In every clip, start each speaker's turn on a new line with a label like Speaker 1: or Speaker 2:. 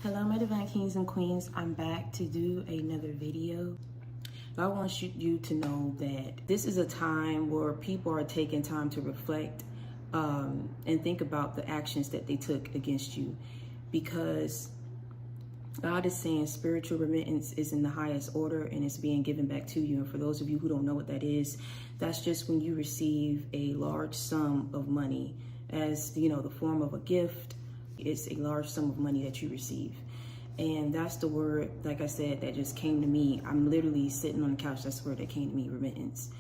Speaker 1: Hello, my divine kings and queens. I'm back to do another video. I want you to know that this is a time where people are taking time to reflect and think about the actions that they took against you, because God is saying spiritual remittance is in the highest order and it's being given back to you. And for those of you who don't know what that is, that's just when you receive a large sum of money as, the form of a gift. It's a large sum of money that you receive. And that's the word, like I said, that just came to me. I'm literally sitting on the couch. That's the word that came to me, remittance.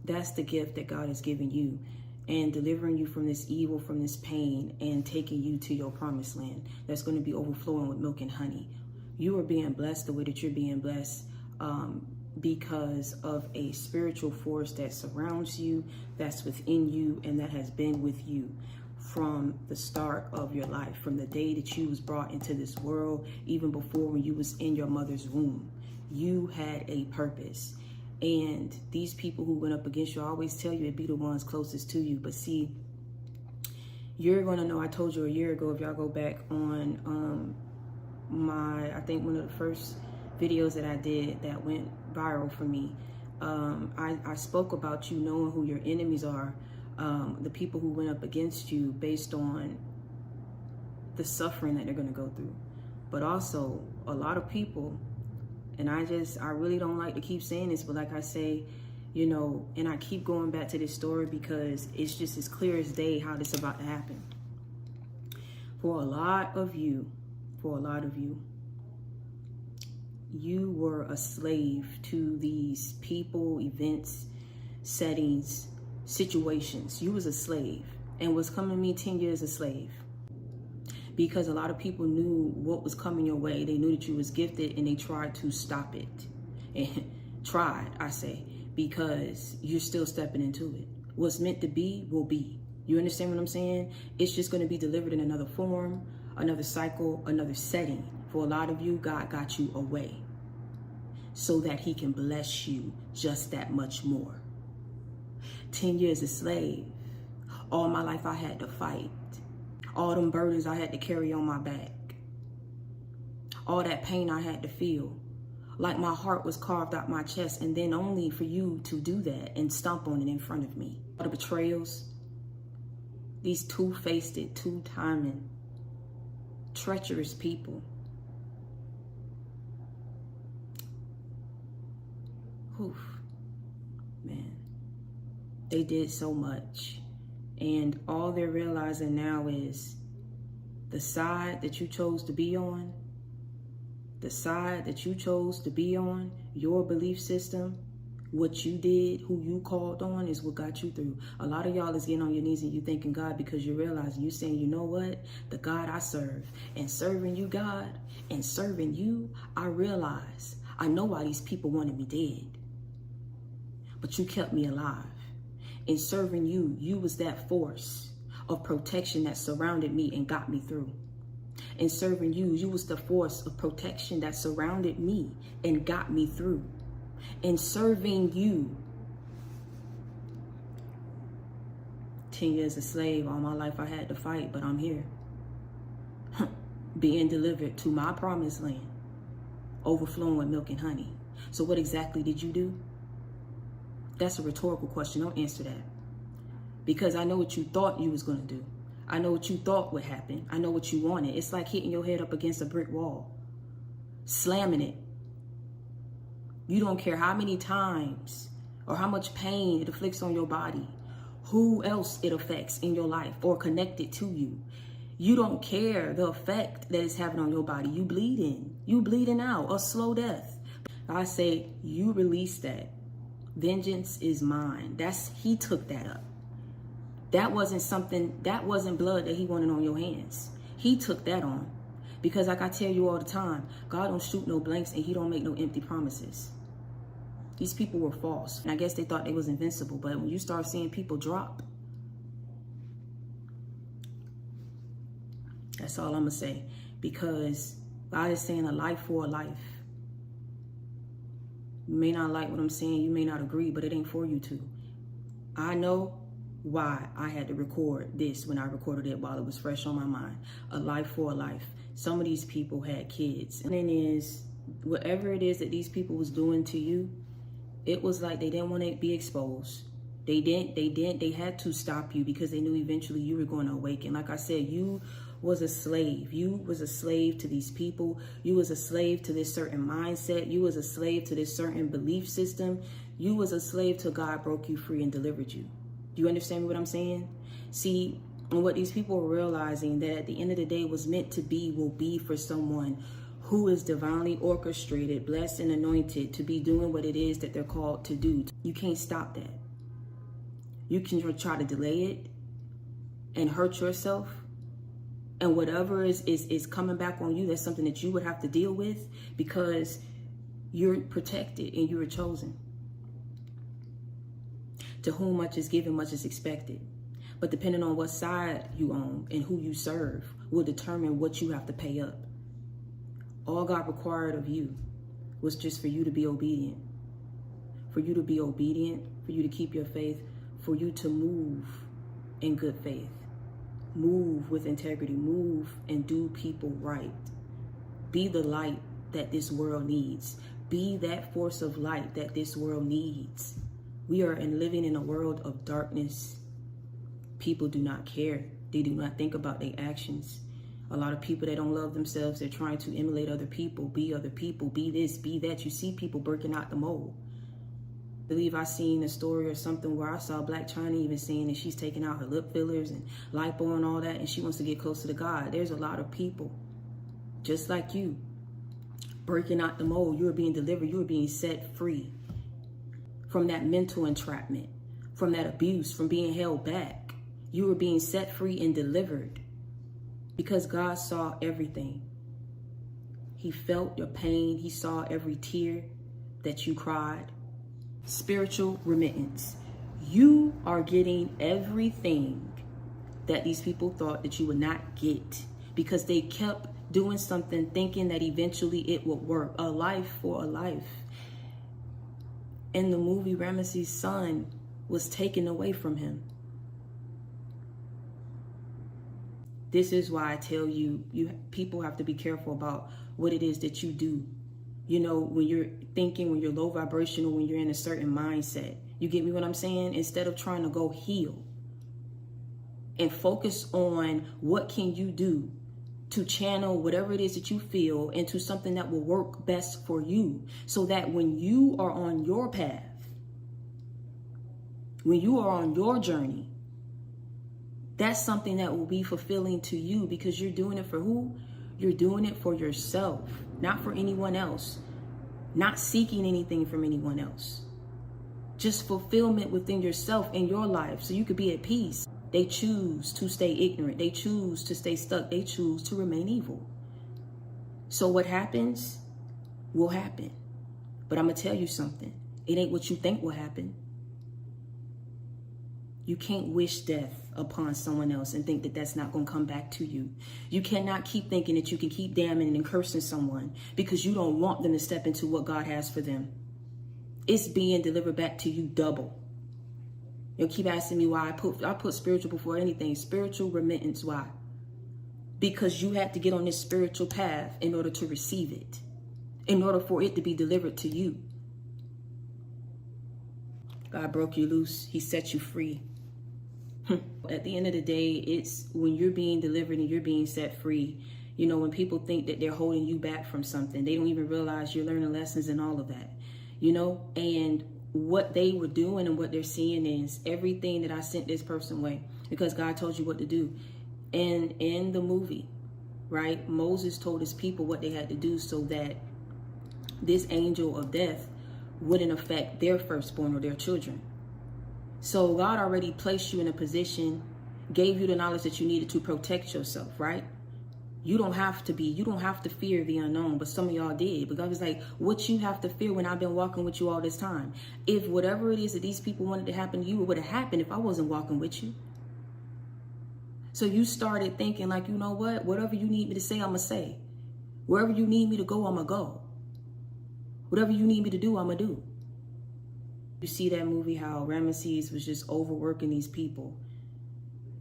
Speaker 1: That's the gift that God has given you, and delivering you from this evil, from this pain, and taking you to your promised land that's going to be overflowing with milk and honey. You are being blessed the way that you're being blessed because of a spiritual force that surrounds you, that's within you, and that has been with you from the start of your life, from the day that you was brought into this world, even before when you was in your mother's womb. You had a purpose. And these people who went up against you, I always tell you, it'd be the ones closest to you. But see, you're going to know, I told you a year ago, if y'all go back on I think one of the first videos that I did that went viral for me, I spoke about you knowing who your enemies are, the people who went up against you based on the suffering that they're going to go through. But also, a lot of people, and I really don't like to keep saying this, but like I say, and I keep going back to this story because it's just as clear as day how this is about to happen. For a lot of you, you were a slave to these people, events, settings, situations. You was a slave, and what's coming to me 10 years a slave, because a lot of people knew what was coming your way. They knew that you was gifted, and they tried to stop it. And tried, I say, because you're still stepping into it. What's meant to be will be. You understand what I'm saying? It's just going to be delivered in another form, another cycle, another setting. For a lot of you, God got you away so that he can bless you just that much more. 10 years a slave. All my life I had to fight. All them burdens I had to carry on my back. All that pain I had to feel. Like my heart was carved out my chest, and then only for you to do that and stomp on it in front of me. All the betrayals. These two-faced, two-timing, treacherous people. Oof, man. They did so much, and all they're realizing now is the side that you chose to be on, your belief system, what you did, who you called on is what got you through. A lot of y'all is getting on your knees and you thanking God because you realizing, you saying, you know what, the God I serve, and serving you, God, and serving you, I realize, I know why these people wanted me dead, but you kept me alive. In serving you, you was that force of protection that surrounded me and got me through. In serving you, you was the force of protection that surrounded me and got me through. In serving you, 10 years a slave, all my life I had to fight, but I'm here. Being delivered to my promised land, overflowing with milk and honey. So what exactly did you do? That's a rhetorical question. Don't answer that. Because I know what you thought you was going to do. I know what you thought would happen. I know what you wanted. It's like hitting your head up against a brick wall. Slamming it. You don't care how many times or how much pain it afflicts on your body. Who else it affects in your life or connected to you. You don't care the effect that it's having on your body. You bleeding. You bleeding out. A slow death. I say you release that. Vengeance is mine. He took that up. That wasn't blood that he wanted on your hands. He took that on. Because like I tell you all the time, God don't shoot no blanks and he don't make no empty promises. These people were false. And I guess they thought they was invincible. But when you start seeing people drop, that's all I'm going to say. Because God is saying a life for a life. You may not like what I'm saying. You may not agree, but it ain't for you to. I know why I had to record this when I recorded it while it was fresh on my mind. A life for a life. Some of these people had kids. And then is whatever it is that these people was doing to you, it was like they didn't want to be exposed. They had to stop you because they knew eventually you were going to awaken. Like I said, you was a slave. You was a slave to these people. You was a slave to this certain mindset. You was a slave to this certain belief system. You was a slave till God broke you free and delivered you. Do you understand what I'm saying? See, and what these people are realizing that at the end of the day was meant to be will be for someone who is divinely orchestrated, blessed, and anointed to be doing what it is that they're called to do. You can't stop that. You can try to delay it and hurt yourself. And whatever is coming back on you, that's something that you would have to deal with because you're protected and you are chosen. To whom much is given, much is expected. But depending on what side you own and who you serve will determine what you have to pay up. All God required of you was just for you to be obedient. For you to be obedient, for you to keep your faith, for you to move in good faith. Move with integrity. Move and do people right. Be the light that this world needs. Be that force of light that this world needs. We are living in a world of darkness. People do not care. They do not think about their actions. A lot of people that don't love themselves, they're trying to emulate other people, be this, be that. You see people breaking out the mold. I believe I seen a story or something where I saw Black China even saying that she's taking out her lip fillers and lipo and all that, and she wants to get closer to God. There's a lot of people just like you breaking out the mold. You are being delivered. You are being set free from that mental entrapment, from that abuse, from being held back. You are being set free and delivered because God saw everything. He felt your pain. He saw every tear that you cried. Spiritual remittance. You are getting everything that these people thought that you would not get because they kept doing something thinking that eventually it would work. A life for a life. In the movie, Ramesses' son was taken away from him. This is why I tell you, people have to be careful about what it is that you do. You know, when you're thinking, when you're low vibrational, when you're in a certain mindset. You get me what I'm saying? Instead of trying to go heal and focus on what can you do to channel whatever it is that you feel into something that will work best for you, so that when you are on your path, when you are on your journey, that's something that will be fulfilling to you because you're doing it for who? You're doing it for yourself, not for anyone else, not seeking anything from anyone else. Just fulfillment within yourself in your life so you could be at peace. They choose to stay ignorant. They choose to stay stuck. They choose to remain evil. So what happens will happen. But I'm going to tell you something. It ain't what you think will happen. You can't wish death upon someone else and think that that's not going to come back to you. You cannot keep thinking that you can keep damning and cursing someone because you don't want them to step into what God has for them. It's being delivered back to you double. You'll keep asking me why I put spiritual before anything. Spiritual remittance. Why? Because you had to get on this spiritual path in order to receive it, in order for it to be delivered to you. God broke you loose. He set you free. At the end of the day, it's when you're being delivered and you're being set free. You know, when people think that they're holding you back from something, they don't even realize you're learning lessons and all of that, you know, and what they were doing and what they're seeing is everything that I sent this person way because God told you what to do. And in the movie, right, Moses told his people what they had to do so that this angel of death wouldn't affect their firstborn or their children. So God already placed you in a position, gave you the knowledge that you needed to protect yourself, right? You don't have to fear the unknown, but some of y'all did. But God was like, what you have to fear when I've been walking with you all this time? If whatever it is that these people wanted to happen to you, it would have happened if I wasn't walking with you. So you started thinking like, you know what? Whatever you need me to say, I'm going to say. Wherever you need me to go, I'm going to go. Whatever you need me to do, I'm going to do. You see that movie, how Ramesses was just overworking these people.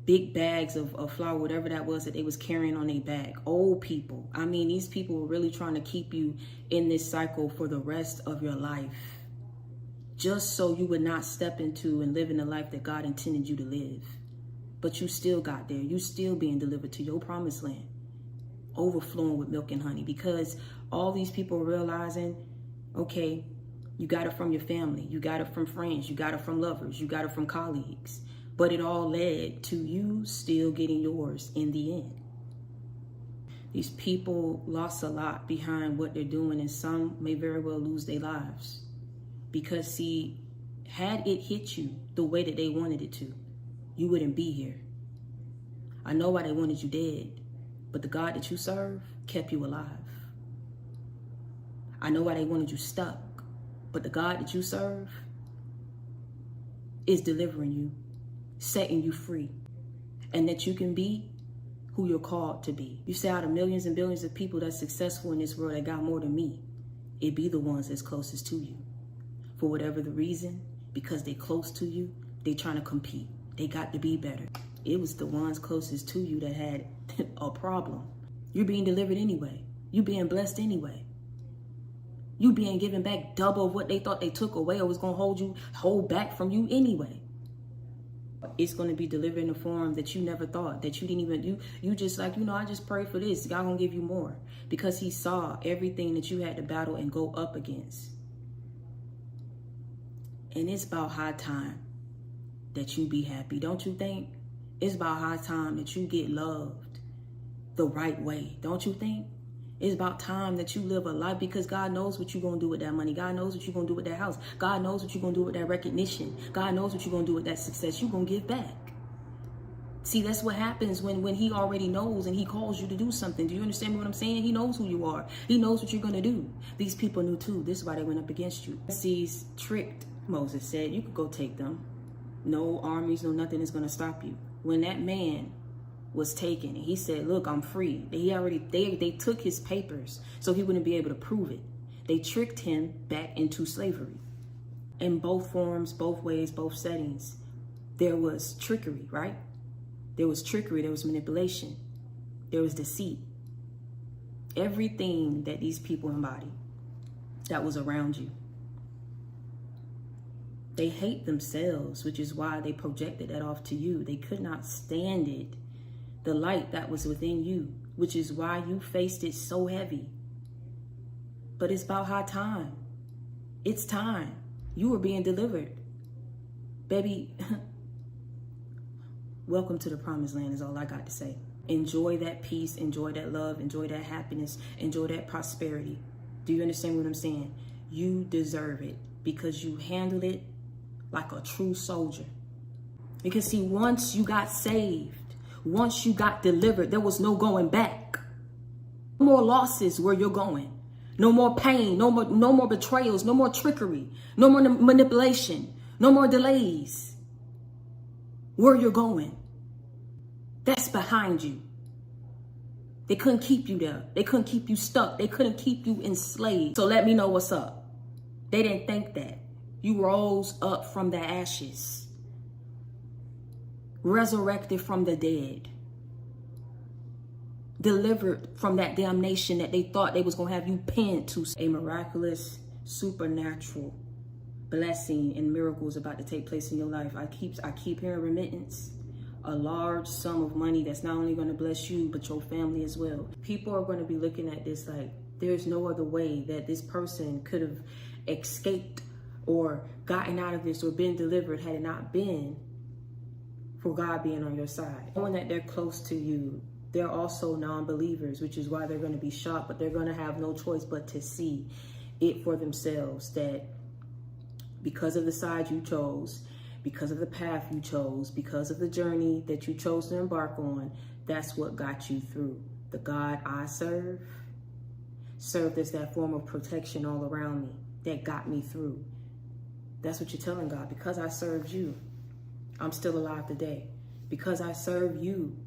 Speaker 1: Big bags of flour, whatever that was that they was carrying on their back. Old people. I mean, these people were really trying to keep you in this cycle for the rest of your life. Just so you would not step into and live in the life that God intended you to live. But you still got there. You still being delivered to your promised land. Overflowing with milk and honey. Because all these people are realizing, okay, you got it from your family. You got it from friends. You got it from lovers. You got it from colleagues. But it all led to you still getting yours in the end. These people lost a lot behind what they're doing, and some may very well lose their lives. Because, see, had it hit you the way that they wanted it to, you wouldn't be here. I know why they wanted you dead, but the God that you serve kept you alive. I know why they wanted you stuck, but the God that you serve is delivering you, setting you free, and that you can be who you're called to be. You say out of millions and billions of people that's successful in this world that got more than me, it be the ones that's closest to you. For whatever the reason, because they close to you, they trying to compete. They got to be better. It was the ones closest to you that had a problem. You're being delivered anyway. You being blessed anyway. You being given back double of what they thought they took away or was going to hold back from you anyway. It's going to be delivered in a form that you never thought, that you didn't even, you just like, I just prayed for this. God going to give you more, because he saw everything that you had to battle and go up against. And it's about high time that you be happy, don't you think? It's about high time that you get loved the right way, don't you think? It's about time that you live a life, because God knows what you're going to do with that money. God knows what you're going to do with that house. God knows what you're going to do with that recognition. God knows what you're going to do with that success. You're going to give back. See, that's what happens when he already knows and he calls you to do something. Do you understand what I'm saying? He knows who you are. He knows what you're going to do. These people knew too. This is why they went up against you. Ramesses tricked Moses, said, you could go take them. No armies, no nothing is going to stop you. When that man was taken and he said, look, I'm free. They took his papers so he wouldn't be able to prove it. They tricked him back into slavery. In both forms, both ways, both settings, there was trickery, right? There was trickery, there was manipulation, there was deceit. Everything that these people embody that was around you. They hate themselves, which is why they projected that off to you. They could not stand it. The light that was within you, which is why you faced it so heavy. But it's about high time. It's time. You are being delivered. Baby, welcome to the promised land is all I got to say. Enjoy that peace, enjoy that love, enjoy that happiness, enjoy that prosperity. Do you understand what I'm saying? You deserve it because you handled it like a true soldier. Because see, once you got saved, once you got delivered, there was no going back. No more losses where you're going. No more pain, no more betrayals, no more trickery, no more manipulation, no more delays. Where you're going, that's behind you. They couldn't keep you there. They couldn't keep you stuck. They couldn't keep you enslaved. So let me know what's up. They didn't think that. You rose up from the ashes. Resurrected from the dead, delivered from that damnation that they thought they was going to have you pinned to. A miraculous, supernatural blessing and miracles about to take place in your life. I keep hearing remittance, a large sum of money that's not only going to bless you, but your family as well. People are going to be looking at this like there's no other way that this person could have escaped or gotten out of this or been delivered had it not been for God being on your side. Knowing that they're close to you, they're also non-believers, which is why they're going to be shocked, but they're going to have no choice but to see it for themselves, that because of the side you chose, because of the path you chose, because of the journey that you chose to embark on, that's what got you through. The God I served as that form of protection all around me that got me through. That's what you're telling God. Because I served you, I'm still alive today. Because I serve you,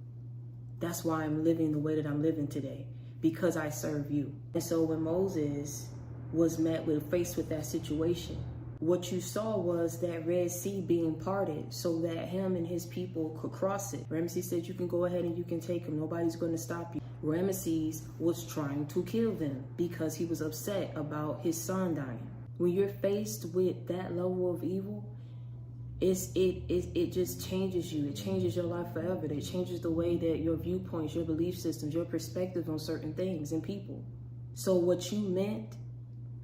Speaker 1: that's why I'm living the way that I'm living today. Because I serve you. And so when Moses was faced with that situation, What you saw was that Red Sea being parted so that him and his people could cross it. Ramesses said, you can go ahead and you can take him. Nobody's going to stop you. Ramesses was trying to kill them because he was upset about his son dying. When you're faced with that level of evil, it just changes you. It changes your life forever. It changes the way that your viewpoints, your belief systems, your perspective on certain things and people. So what you meant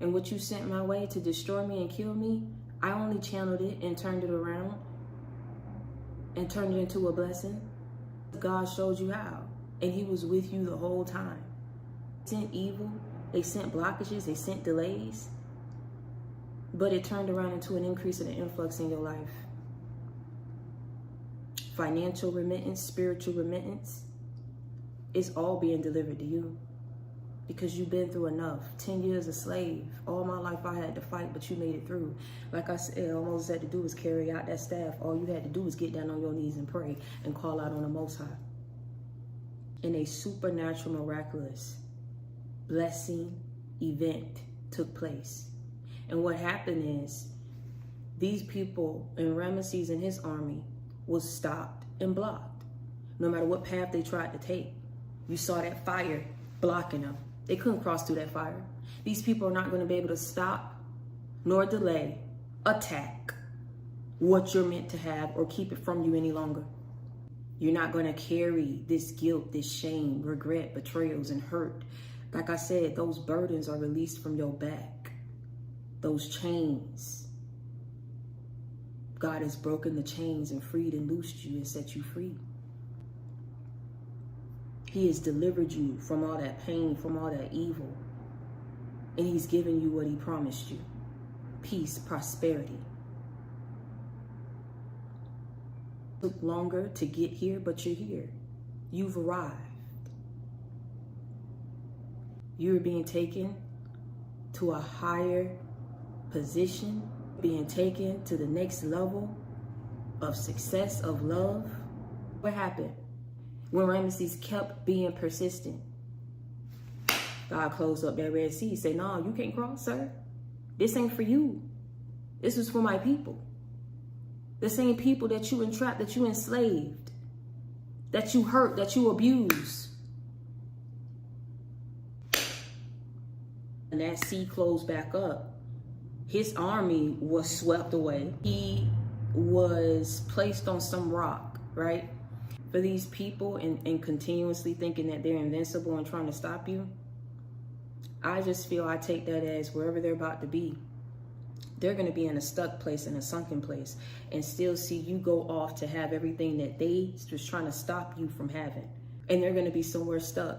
Speaker 1: and what you sent my way to destroy me and kill me, I only channeled it and turned it around and turned it into a blessing. God showed you how, and he was with you the whole time. They sent evil, they sent blockages, they sent delays, but it turned around into an increase in the influx in your life. Financial remittance, spiritual remittance, it's all being delivered to you. Because you've been through enough. 10 years a slave. All my life I had to fight, but you made it through. Like I said, all Moses had to do was carry out that staff. All you had to do was get down on your knees and pray and call out on the Most High. And a supernatural, miraculous blessing event took place. And what happened is, these people and Ramesses and his army was stopped and blocked. No matter what path they tried to take. You saw that fire blocking them. They couldn't cross through that fire. These people are not going to be able to stop nor delay, attack what you're meant to have or keep it from you any longer. You're not going to carry this guilt, this shame, regret, betrayals, and hurt. Like I said, those burdens are released from your back. Those chains. God has broken the chains and freed and loosed you and set you free. He has delivered you from all that pain, from all that evil. And he's given you what he promised you. Peace, prosperity. It took longer to get here, but you're here. You've arrived. You're being taken to a higher position, being taken to the next level of success, of love. What happened? When Ramesses kept being persistent, God closed up that Red Sea. He said, no, you can't cross, sir. This ain't for you. This is for my people. The same people that you entrapped, that you enslaved, that you hurt, that you abused. And that sea closed back up. His army was swept away. He was placed on some rock, right? For these people and continuously thinking that they're invincible and trying to stop you, I just feel I take that as wherever they're about to be, they're going to be in a stuck place, in a sunken place, and still see you go off to have everything that they just trying to stop you from having. And they're going to be somewhere stuck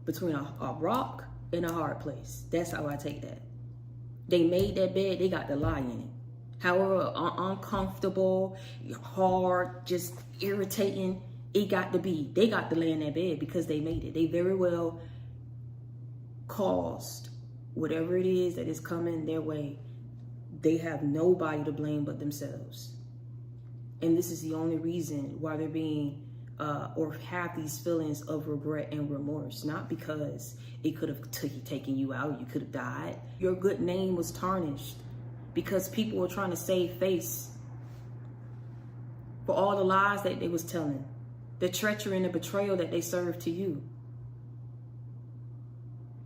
Speaker 1: between a rock and a hard place. That's how I take that. They made that bed, they got to lie in it. However uncomfortable, hard, just irritating it got to be, they got to lay in that bed because they made it. They very well caused whatever it is that is coming their way. They have nobody to blame but themselves. And this is the only reason why they're being or have these feelings of regret and remorse. Not because it could have taken you out, you could have died. Your good name was tarnished because people were trying to save face for all the lies that they was telling. The treachery and the betrayal that they served to you.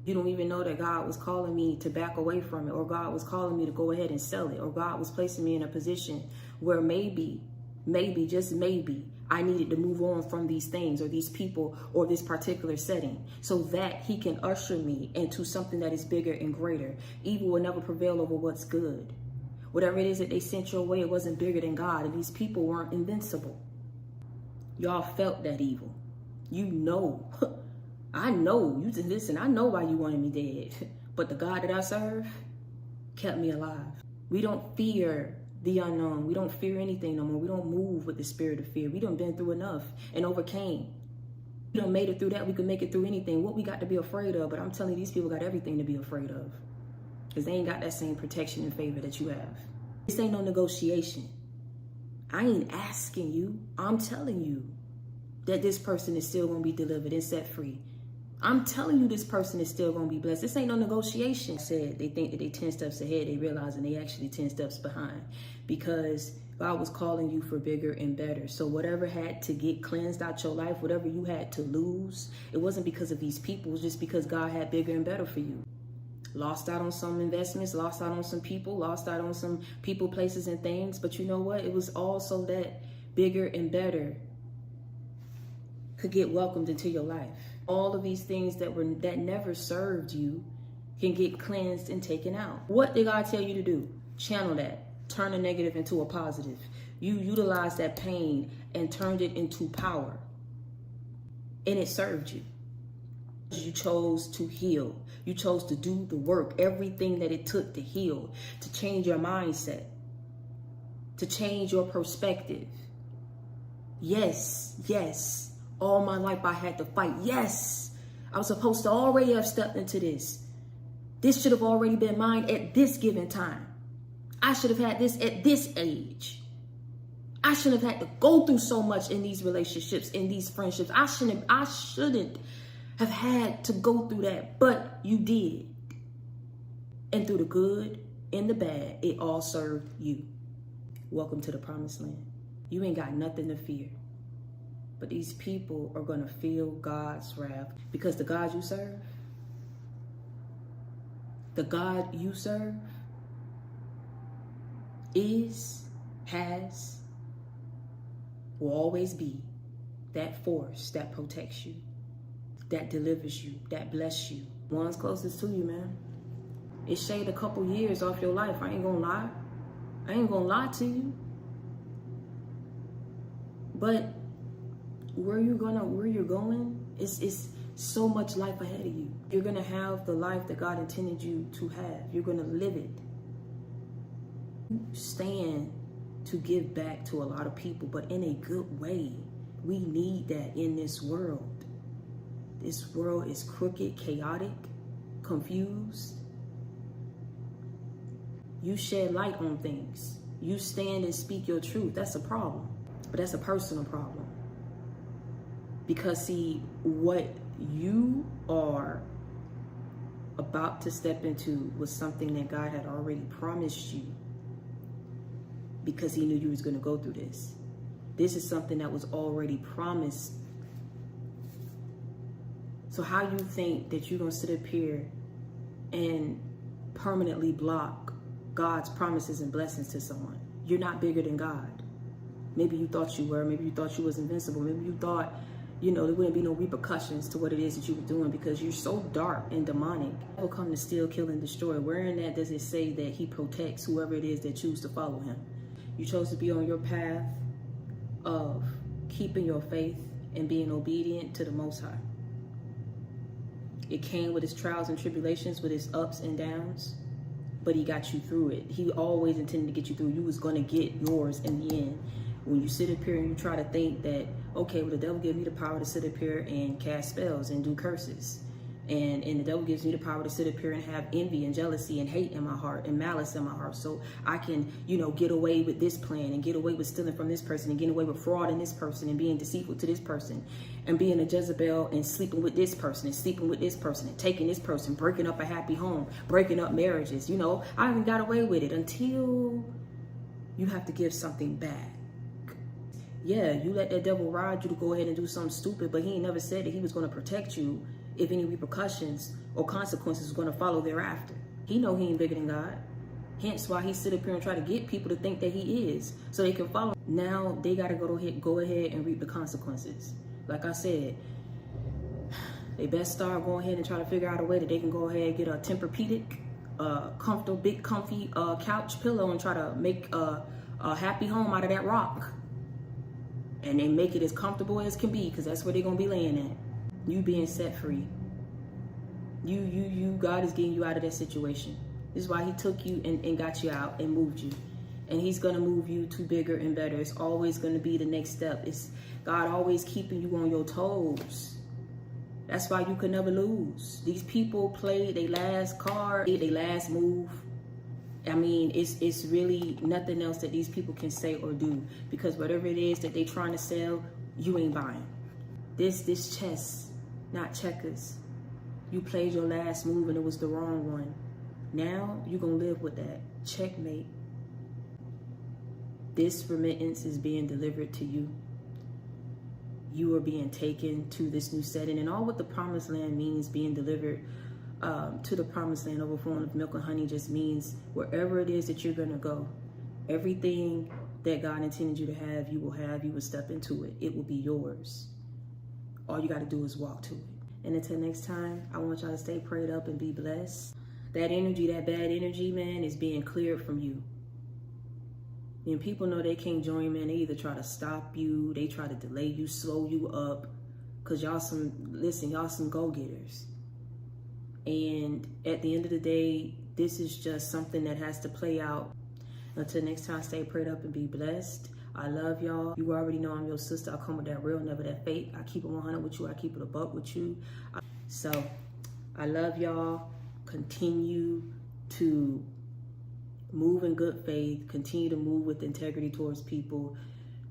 Speaker 1: You don't even know that God was calling me to back away from it, or God was calling me to go ahead and sell it, or God was placing me in a position where maybe, just maybe, I needed to move on from these things or these people or this particular setting so that he can usher me into something that is bigger and greater. Evil will never prevail over what's good. Whatever it is that they sent your way, it wasn't bigger than God, and these people weren't invincible. Y'all felt that evil. You know. I know. You just listen, I know why you wanted me dead. But the God that I serve kept me alive. We don't fear the unknown. We don't fear anything no more. We don't move with the spirit of fear. We done been through enough and overcame. We done made it through that. We can make it through anything. What we got to be afraid of. But I'm telling you, these people got everything to be afraid of. Because they ain't got that same protection and favor that you have. This ain't no negotiation. I ain't asking you. I'm telling you that this person is still going to be delivered and set free. I'm telling you, this person is still going to be blessed. This ain't no negotiation. I said they think that they 10 steps ahead. They realizing they actually 10 steps behind, because God was calling you for bigger and better. So whatever had to get cleansed out your life, whatever you had to lose, it wasn't because of these people. It was just because God had bigger and better for you. Lost out on some investments, lost out on some people, lost out on some people, places, and things. But you know what? It was all so that bigger and better could get welcomed into your life. All of these things that never served you can get cleansed and taken out. What did God tell you to do? Channel that. Turn a negative into a positive. You utilized that pain and turned it into power. And it served you. You chose to heal. You chose to do the work, everything that it took to heal, to change your mindset, to change your perspective. Yes, yes. All my life I had to fight. Yes, I was supposed to already have stepped into this. This should have already been mine at this given time. I should have had this at this age. I shouldn't have had to go through so much in these relationships, in these friendships. I shouldn't have had to go through that, but you did. And through the good and the bad, it all served you. Welcome to the promised land. You ain't got nothing to fear. But these people are going to feel God's wrath, because the God you serve, is, has, will always be that force that protects you, that delivers you, that bless you. One's closest to you, man. It shaved a couple years off your life. I ain't gonna lie. I ain't gonna lie to you. But where you're going, it's so much life ahead of you. You're gonna have the life that God intended you to have. You're gonna live it. Stand to give back to a lot of people, but in a good way. We need that in this world. This world is crooked, chaotic, confused. You shed light on things. You stand and speak your truth. That's a problem, but that's a personal problem. Because see, what you are about to step into was something that God had already promised you, because he knew you was going to go through this. This is something that was already promised. So how you think that you're going to sit up here and permanently block God's promises and blessings to someone? You're not bigger than God. Maybe you thought you were. Maybe you thought you was invincible. Maybe you thought, there wouldn't be no repercussions to what it is that you were doing, because you're so dark and demonic. He will come to steal, kill, and destroy. Where in that does it say that he protects whoever it is that choose to follow him? You chose to be on your path of keeping your faith and being obedient to the Most High. It came with its trials and tribulations, with its ups and downs, but he got you through it. He always intended to get you through. You was going to get yours in the end. When you sit up here and you try to think that, okay, well, the devil gave me the power to sit up here and cast spells and do curses. And the devil gives me the power to sit up here and have envy and jealousy and hate in my heart and malice in my heart. So I can, get away with this plan and get away with stealing from this person and getting away with fraud in this person and being deceitful to this person and being a Jezebel and sleeping with this person and sleeping with this person and taking this person, breaking up a happy home, breaking up marriages. I even got away with it until you have to give something back. Yeah, you let that devil ride you to go ahead and do something stupid, but he ain't never said that he was going to protect you if any repercussions or consequences were going to follow thereafter. He know he ain't bigger than God. Hence why he sit up here and try to get people to think that he is, so they can follow. Now they got to go ahead and reap the consequences. Like I said, they best start going ahead and try to figure out a way that they can go ahead and get a Tempur-Pedic, comfortable, big, comfy couch pillow and try to make a happy home out of that rock. And they make it as comfortable as can be, because that's where they're going to be laying at. You being set free. God is getting you out of that situation. This is why he took you and got you out and moved you. And he's going to move you to bigger and better. It's always going to be the next step. It's God always keeping you on your toes. That's why you could never lose. These people play their last card, their last move. I mean, it's really nothing else that these people can say or do, because whatever it is that they trying to sell, you ain't buying. This chess, not checkers. You played your last move and it was the wrong one. Now you're going to live with that. Checkmate. This remittance is being delivered to you. You are being taken to this new setting. And all what the promised land means, being delivered to the promised land overflowing with milk and honey, just means wherever it is that you're going to go, everything that God intended you to have, you will have. You will step into it. It will be yours. All you got to do is walk to it. And until next time, I want y'all to stay prayed up and be blessed. That energy, that bad energy, man, is being cleared from you. And people know they can't join, man. They either try to stop you, they try to delay you, slow you up. Because y'all some go-getters. And at the end of the day, this is just something that has to play out. Until next time, stay prayed up and be blessed. I love y'all. You already know I'm your sister. I come with that real, never that fake. I keep it 100 with you. I keep it a buck with you. So I love y'all. Continue to move in good faith. Continue to move with integrity towards people.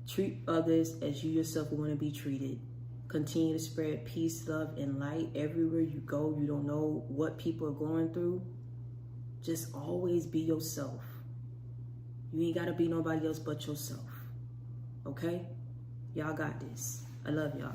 Speaker 1: Treat others as you yourself want to be treated. Continue to spread peace, love, and light everywhere you go. You don't know what people are going through. Just always be yourself. You ain't got to be nobody else but yourself. Okay? Y'all got this. I love y'all.